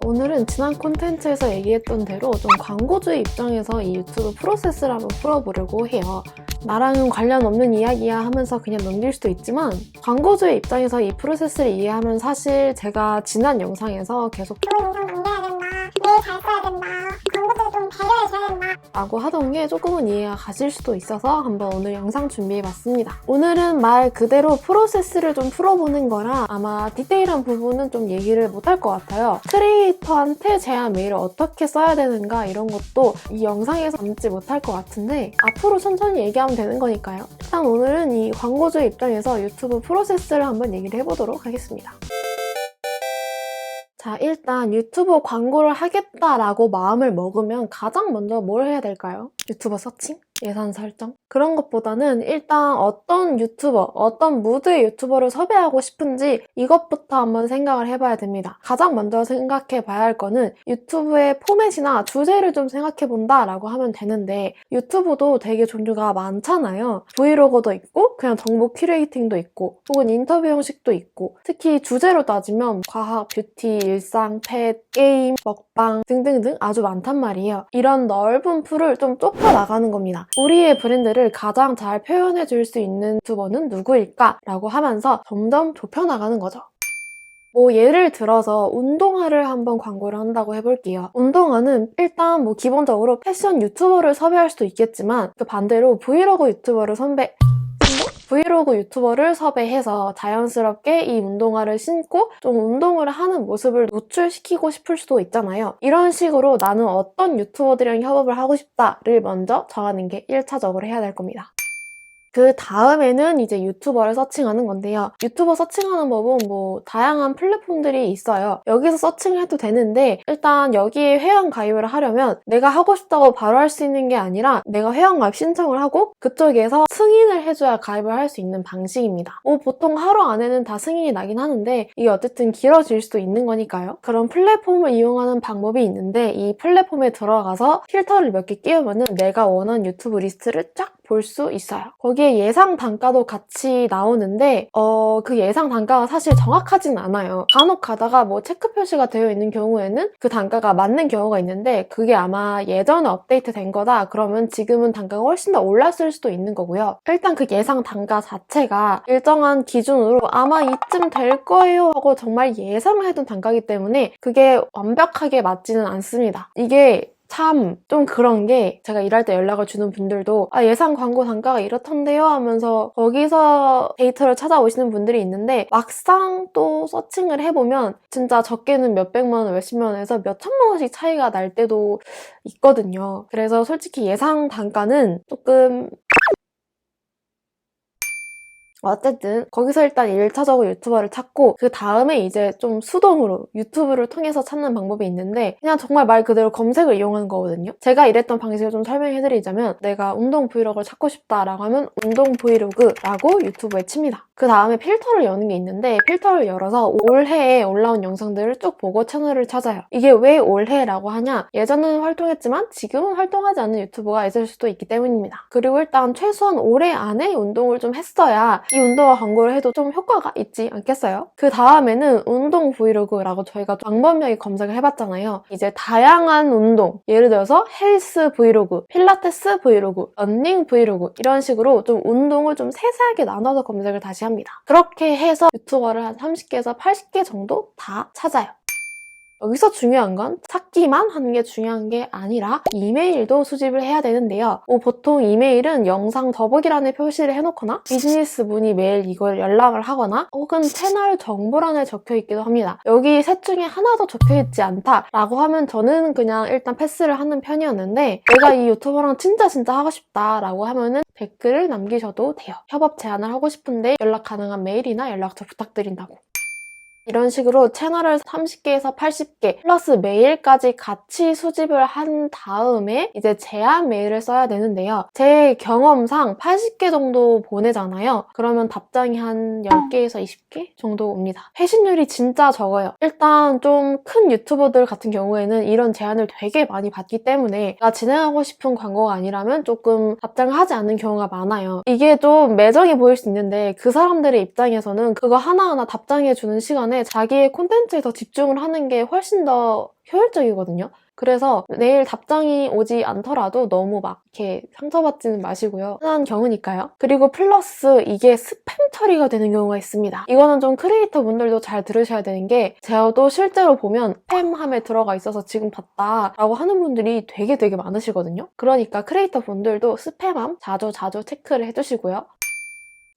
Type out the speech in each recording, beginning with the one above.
오늘은 지난 콘텐츠에서 얘기했던 대로 좀 광고주의 입장에서 이 유튜브 프로세스를 한번 풀어보려고 해요. 나랑은 관련 없는 이야기야 하면서 그냥 넘길 수도 있지만 광고주의 입장에서 이 프로세스를 이해하면 사실 제가 지난 영상에서 계속 이거 영상 만들어야 된다, 메일 잘 써야 된다, 광고들 좀 배려해줘야 된다 라고 하던 게 조금은 이해가 가실 수도 있어서 한번 오늘 영상 준비해봤습니다. 오늘은 말 그대로 프로세스를 좀 풀어보는 거라 아마 디테일한 부분은 좀 얘기를 못할 것 같아요. 크리에이터한테 제안 메일을 어떻게 써야 되는가 이런 것도 이 영상에서 담지 못할 것 같은데 앞으로 천천히 얘기하면 되는 거니까요. 일단 오늘은 이 광고주의 입장에서 유튜브 프로세스를 한번 얘기를 해보도록 하겠습니다. 자, 일단 유튜브 광고를 하겠다라고 마음을 먹으면 가장 먼저 뭘 해야 될까요? 유튜버 서칭? 예산 설정? 그런 것보다는 일단 어떤 유튜버, 어떤 무드의 유튜버를 섭외하고 싶은지 이것부터 한번 생각을 해봐야 됩니다. 가장 먼저 생각해 봐야 할 거는 유튜브의 포맷이나 주제를 좀 생각해 본다라고 하면 되는데 유튜브도 되게 종류가 많잖아요. 브이로그도 있고 그냥 정보 큐레이팅도 있고 혹은 인터뷰 형식도 있고 특히 주제로 따지면 과학, 뷰티, 일상, 펫, 게임, 먹방 등등등 아주 많단 말이에요. 이런 넓은 풀을 좀 좁혀 나가는 겁니다. 우리의 브랜드를 가장 잘 표현해 줄 수 있는 유튜버는 누구일까? 라고 하면서 점점 좁혀나가는 거죠. 예를 들어서 운동화를 한번 광고를 한다고 해볼게요. 운동화는 일단 기본적으로 패션 유튜버를 섭외할 수도 있겠지만 그 반대로 브이로그 유튜버를 섭외해서 자연스럽게 이 운동화를 신고 좀 운동을 하는 모습을 노출시키고 싶을 수도 있잖아요. 이런 식으로 나는 어떤 유튜버들이랑 협업을 하고 싶다를 먼저 정하는 게 1차적으로 해야 될 겁니다. 그 다음에는 이제 유튜버를 서칭하는 건데요. 유튜버 서칭하는 법은 다양한 플랫폼들이 있어요. 여기서 서칭을 해도 되는데 일단 여기에 회원 가입을 하려면 내가 하고 싶다고 바로 할 수 있는 게 아니라 내가 회원 가입 신청을 하고 그쪽에서 승인을 해줘야 가입을 할 수 있는 방식입니다. 보통 하루 안에는 다 승인이 나긴 하는데 이게 어쨌든 길어질 수도 있는 거니까요. 그런 플랫폼을 이용하는 방법이 있는데 이 플랫폼에 들어가서 필터를 몇 개 끼우면은 내가 원하는 유튜브 리스트를 쫙 볼 수 있어요. 거기에 예상 단가도 같이 나오는데 그 예상 단가가 사실 정확하진 않아요. 간혹 가다가 체크 표시가 되어 있는 경우에는 그 단가가 맞는 경우가 있는데 그게 아마 예전에 업데이트 된 거다 그러면 지금은 단가가 훨씬 더 올랐을 수도 있는 거고요. 일단 그 예상 단가 자체가 일정한 기준으로 아마 이쯤 될 거예요 하고 정말 예상을 해둔 단가이기 때문에 그게 완벽하게 맞지는 않습니다. 이게 참 좀 그런 게 제가 일할 때 연락을 주는 분들도 예상 광고 단가가 이렇던데요 하면서 거기서 데이터를 찾아오시는 분들이 있는데 막상 또 서칭을 해보면 진짜 적게는 몇백만 원, 몇십만 원에서 몇천만 원씩 차이가 날 때도 있거든요. 그래서 솔직히 예상 단가는 조금 어쨌든 거기서 일단 1차적으로 유튜버를 찾고 그 다음에 이제 좀 수동으로 유튜브를 통해서 찾는 방법이 있는데 그냥 정말 말 그대로 검색을 이용하는 거거든요. 제가 일했던 방식을 좀 설명해드리자면 내가 운동 브이로그를 찾고 싶다라고 하면 운동 브이로그라고 유튜브에 칩니다. 그 다음에 필터를 여는 게 있는데 필터를 열어서 올해에 올라온 영상들을 쭉 보고 채널을 찾아요. 이게 왜 올해라고 하냐? 예전에는 활동했지만 지금은 활동하지 않는 유튜버가 있을 수도 있기 때문입니다. 그리고 일단 최소한 올해 안에 운동을 좀 했어야 이 운동화 광고를 해도 좀 효과가 있지 않겠어요? 그 다음에는 운동 브이로그라고 저희가 광범위하게 검색을 해봤잖아요. 이제 다양한 운동, 예를 들어서 헬스 브이로그, 필라테스 브이로그, 러닝 브이로그 이런 식으로 좀 운동을 좀 세세하게 나눠서 검색을 다시 합니다. 그렇게 해서 유튜버를 한 30개에서 80개 정도 다 찾아요. 여기서 중요한 건 찾기만 하는 게 중요한 게 아니라 이메일도 수집을 해야 되는데요. 보통 이메일은 영상 더보기란에 표시를 해놓거나 비즈니스 문의 메일 이걸 연락을 하거나 혹은 채널 정보란에 적혀있기도 합니다. 여기 셋 중에 하나도 적혀있지 않다라고 하면 저는 그냥 일단 패스를 하는 편이었는데 내가 이 유튜버랑 진짜 하고 싶다라고 하면은 댓글을 남기셔도 돼요. 협업 제안을 하고 싶은데 연락 가능한 메일이나 연락처 부탁드린다고. 이런 식으로 채널을 30개에서 80개 플러스 메일까지 같이 수집을 한 다음에 이제 제안 메일을 써야 되는데요. 제 경험상 80개 정도 보내잖아요. 그러면 답장이 한 10개에서 20개 정도 옵니다. 회신율이 진짜 적어요. 일단 좀 큰 유튜버들 같은 경우에는 이런 제안을 되게 많이 받기 때문에 내가 진행하고 싶은 광고가 아니라면 조금 답장을 하지 않는 경우가 많아요. 이게 좀 매정해 보일 수 있는데 그 사람들의 입장에서는 그거 하나하나 답장해주는 시간에 때문에 자기의 콘텐츠에 더 집중을 하는 게 훨씬 더 효율적이거든요. 그래서 내일 답장이 오지 않더라도 너무 막 이렇게 상처받지는 마시고요. 흔한 경우니까요. 그리고 플러스 이게 스팸 처리가 되는 경우가 있습니다. 이거는 좀 크리에이터 분들도 잘 들으셔야 되는 게 저도 실제로 보면 스팸함에 들어가 있어서 지금 봤다 라고 하는 분들이 되게 많으시거든요. 그러니까 크리에이터 분들도 스팸함 자주 체크를 해주시고요.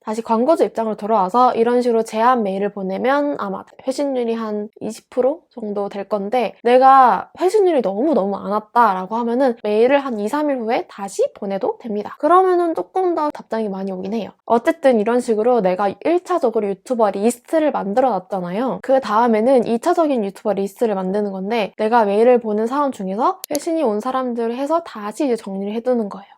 다시 광고주 입장으로 돌아와서 이런 식으로 제안 메일을 보내면 아마 회신율이 한 20% 정도 될 건데 내가 회신율이 너무 안 왔다라고 하면은 메일을 한 2-3일 후에 다시 보내도 됩니다. 그러면은 조금 더 답장이 많이 오긴 해요. 어쨌든 이런 식으로 내가 1차적으로 유튜버 리스트를 만들어 놨잖아요. 그 다음에는 2차적인 유튜버 리스트를 만드는 건데 내가 메일을 보낸 사람 중에서 회신이 온 사람들을 해서 다시 이제 정리를 해두는 거예요.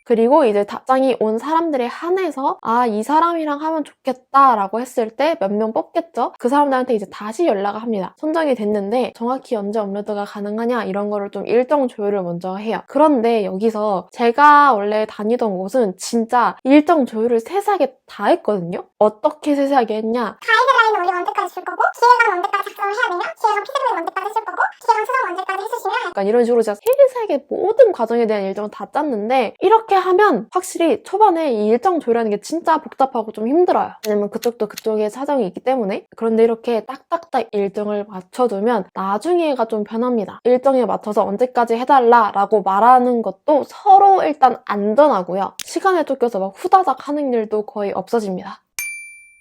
그리고 이제 답장이 온 사람들에 한해서 이 사람이랑 하면 좋겠다라고 했을 때 몇 명 뽑겠죠? 그 사람들한테 이제 다시 연락을 합니다. 선정이 됐는데 정확히 언제 업로드가 가능하냐 이런 거를 좀 일정 조율을 먼저 해요. 그런데 여기서 제가 원래 다니던 곳은 진짜 일정 조율을 세세하게 다 했거든요? 어떻게 세세하게 했냐? 가이드라인은 우리가 언제까지 줄 거고 기획안 언제까지 작성을 해야 되냐 기획안 피드백은 언제까지 줄 거고 기획안 수정 언제까지 해주시면 약간 이런 식으로 진짜 세세하게 모든 과정에 대한 일정을 다 짰는데 이렇게 하면 확실히 초반에 이 일정 조율하는 게 진짜 복잡하고 좀 힘들어요. 왜냐면 그쪽도 그쪽에 사정이 있기 때문에. 그런데 이렇게 딱딱딱 일정을 맞춰두면 나중에가 좀 편합니다. 일정에 맞춰서 언제까지 해달라라고 말하는 것도 서로 일단 안전하고요. 시간에 쫓겨서 막 후다닥 하는 일도 거의 없어집니다.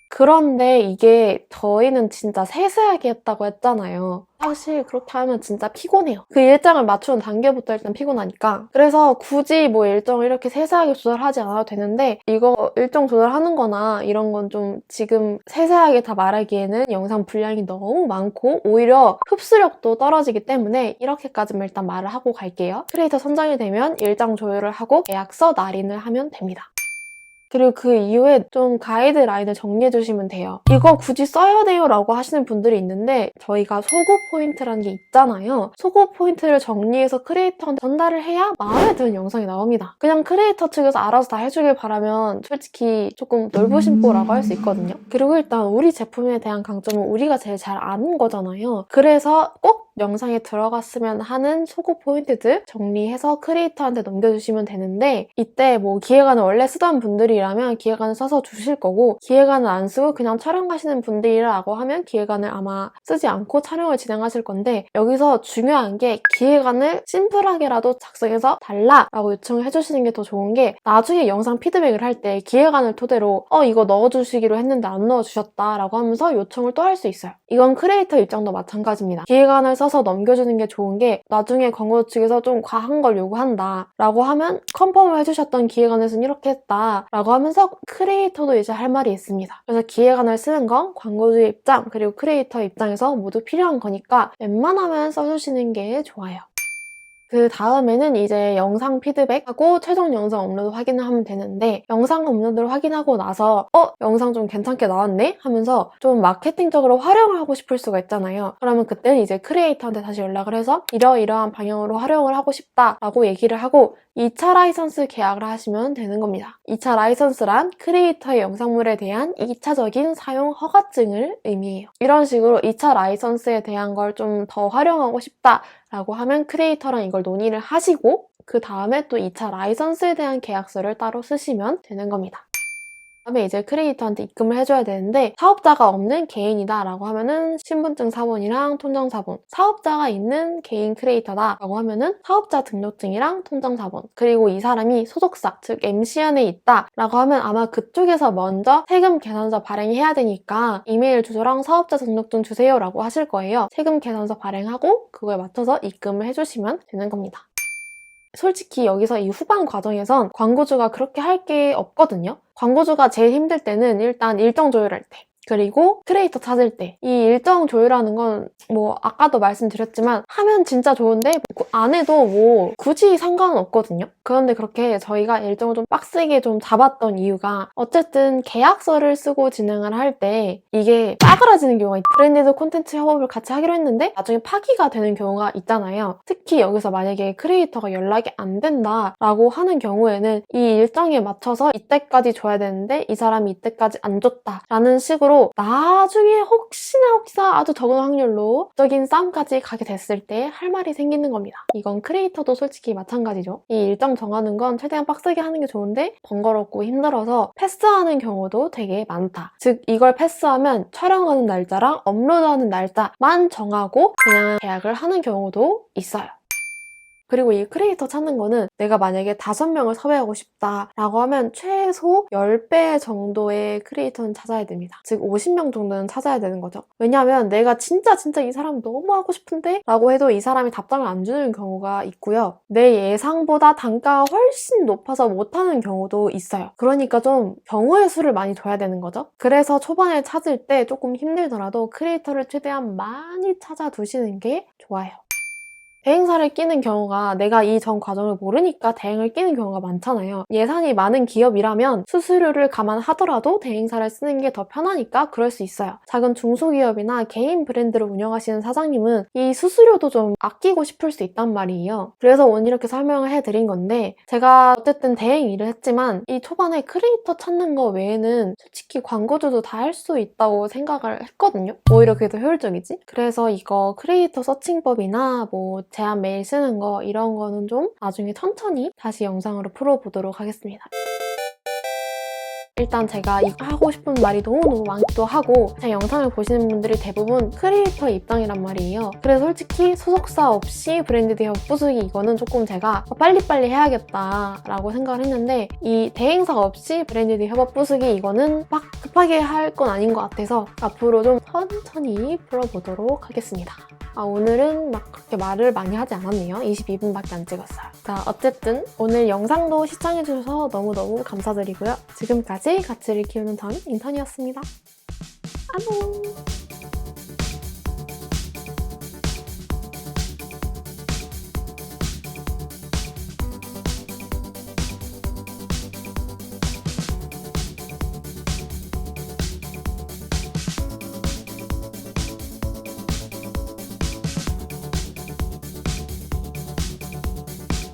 그런데 이게 저희는 진짜 세세하게 했다고 했잖아요. 사실 그렇게 하면 진짜 피곤해요. 그 일정을 맞추는 단계부터 일단 피곤하니까. 그래서 굳이 뭐 일정을 이렇게 세세하게 조절하지 않아도 되는데 이거 일정 조절하는 거나 이런 건 좀 지금 세세하게 다 말하기에는 영상 분량이 너무 많고 오히려 흡수력도 떨어지기 때문에 이렇게까지만 일단 말을 하고 갈게요. 크리에이터 선정이 되면 일정 조율을 하고 계약서 날인을 하면 됩니다. 그리고 그 이후에 좀 가이드라인을 정리해 주시면 돼요. 이거 굳이 써야 돼요 라고 하시는 분들이 있는데 저희가 소구 포인트라는 게 있잖아요. 소구 포인트를 정리해서 크리에이터한테 전달을 해야 마음에 드는 영상이 나옵니다. 그냥 크리에이터 측에서 알아서 다 해주길 바라면 솔직히 조금 넓으심보라고 할 수 있거든요. 그리고 일단 우리 제품에 대한 강점은 우리가 제일 잘 아는 거잖아요. 그래서 꼭 영상에 들어갔으면 하는 소구 포인트들 정리해서 크리에이터한테 넘겨주시면 되는데 이때 뭐 기획안을 원래 쓰던 분들이라면 기획안을 써서 주실 거고 기획안을 안 쓰고 그냥 촬영 가시는 분들이라고 하면 기획안을 아마 쓰지 않고 촬영을 진행하실 건데 여기서 중요한 게 기획안을 심플하게라도 작성해서 달라라고 요청을 해주시는 게 더 좋은 게 나중에 영상 피드백을 할 때 기획안을 토대로 이거 넣어주시기로 했는데 안 넣어주셨다라고 하면서 요청을 또 할 수 있어요. 이건 크리에이터 입장도 마찬가지입니다. 기획안을 써서 넘겨주는 게 좋은 게 나중에 광고 측에서 좀 과한 걸 요구한다 라고 하면 컨펌을 해주셨던 기획안에서는 이렇게 했다 라고 하면서 크리에이터도 이제 할 말이 있습니다. 그래서 기획안을 쓰는 건 광고주의 입장 그리고 크리에이터 입장에서 모두 필요한 거니까 웬만하면 써주시는 게 좋아요. 그 다음에는 이제 영상 피드백하고 최종 영상 업로드 확인을 하면 되는데 영상 업로드를 확인하고 나서 영상 좀 괜찮게 나왔네? 하면서 좀 마케팅적으로 활용을 하고 싶을 수가 있잖아요. 그러면 그때는 이제 크리에이터한테 다시 연락을 해서 이러이러한 방향으로 활용을 하고 싶다라고 얘기를 하고 2차 라이선스 계약을 하시면 되는 겁니다. 2차 라이선스란 크리에이터의 영상물에 대한 2차적인 사용 허가증을 의미해요. 이런 식으로 2차 라이선스에 대한 걸 좀 더 활용하고 싶다라고 하면 크리에이터랑 이걸 논의를 하시고 그 다음에 또 2차 라이선스에 대한 계약서를 따로 쓰시면 되는 겁니다. 그다음에 이제 크리에이터한테 입금을 해줘야 되는데 사업자가 없는 개인이다 라고 하면은 신분증 사본이랑 통장 사본, 사업자가 있는 개인 크리에이터다 라고 하면은 사업자 등록증이랑 통장 사본, 그리고 이 사람이 소속사 즉 MCN에 있다 라고 하면 아마 그쪽에서 먼저 세금 계산서 발행해야 되니까 이메일 주소랑 사업자 등록증 주세요 라고 하실 거예요. 세금 계산서 발행하고 그거에 맞춰서 입금을 해주시면 되는 겁니다. 솔직히 여기서 이 후반 과정에선 광고주가 그렇게 할 게 없거든요. 광고주가 제일 힘들 때는 일단 일정 조율할 때 그리고 크리에이터 찾을 때 이 일정 조율하는 건 뭐 아까도 말씀드렸지만 하면 진짜 좋은데 안 해도 뭐 굳이 상관은 없거든요. 그런데 그렇게 저희가 일정을 좀 빡세게 좀 잡았던 이유가 어쨌든 계약서를 쓰고 진행을 할 때 이게 빠그라지는 경우가 브랜디드 콘텐츠 협업을 같이 하기로 했는데 나중에 파기가 되는 경우가 있잖아요. 특히 여기서 만약에 크리에이터가 연락이 안 된다라고 하는 경우에는 이 일정에 맞춰서 이때까지 줘야 되는데 이 사람이 이때까지 안 줬다라는 식으로 실제로 나중에 혹시나 아주 적은 확률로 적인 싸움까지 가게 됐을 때 할 말이 생기는 겁니다. 이건 크리에이터도 솔직히 마찬가지죠. 이 일정 정하는 건 최대한 빡세게 하는 게 좋은데 번거롭고 힘들어서 패스하는 경우도 되게 많다. 즉 이걸 패스하면 촬영하는 날짜랑 업로드하는 날짜만 정하고 그냥 계약을 하는 경우도 있어요. 그리고 이 크리에이터 찾는 거는 내가 만약에 5명을 섭외하고 싶다라고 하면 최소 10배 정도의 크리에이터는 찾아야 됩니다. 즉 50명 정도는 찾아야 되는 거죠. 왜냐하면 내가 진짜 이 사람 너무 하고 싶은데 라고 해도 이 사람이 답장을 안 주는 경우가 있고요. 내 예상보다 단가가 훨씬 높아서 못하는 경우도 있어요. 그러니까 좀 경우의 수를 많이 둬야 되는 거죠. 그래서 초반에 찾을 때 조금 힘들더라도 크리에이터를 최대한 많이 찾아두시는 게 좋아요. 대행사를 끼는 경우가 내가 이 전 과정을 모르니까 대행을 끼는 경우가 많잖아요. 예산이 많은 기업이라면 수수료를 감안하더라도 대행사를 쓰는 게 더 편하니까 그럴 수 있어요. 작은 중소기업이나 개인 브랜드를 운영하시는 사장님은 이 수수료도 좀 아끼고 싶을 수 있단 말이에요. 그래서 오늘 이렇게 설명을 해드린 건데 제가 어쨌든 대행 일을 했지만 이 초반에 크리에이터 찾는 거 외에는 솔직히 광고주도 다 할 수 있다고 생각을 했거든요. 오히려 그게 더 효율적이지? 그래서 이거 크리에이터 서칭법이나 제안 메일 쓰는 거 이런 거는 좀 나중에 천천히 다시 영상으로 풀어보도록 하겠습니다. 일단 제가 하고 싶은 말이 너무너무 많기도 하고 제 영상을 보시는 분들이 대부분 크리에이터 입장이란 말이에요. 그래서 솔직히 소속사 없이 브랜드 대행 부수기 이거는 조금 제가 빨리빨리 해야겠다라고 생각을 했는데 이 대행사 없이 브랜드 대행 협업 부수기 이거는 막 급하게 할 건 아닌 것 같아서 앞으로 좀 천천히 풀어보도록 하겠습니다. 오늘은 막 그렇게 말을 많이 하지 않았네요. 22분밖에 안 찍었어요. 자, 어쨌든 오늘 영상도 시청해주셔서 너무너무 감사드리고요. 지금까지 가치를 키우는 전 인턴이었습니다. 안녕!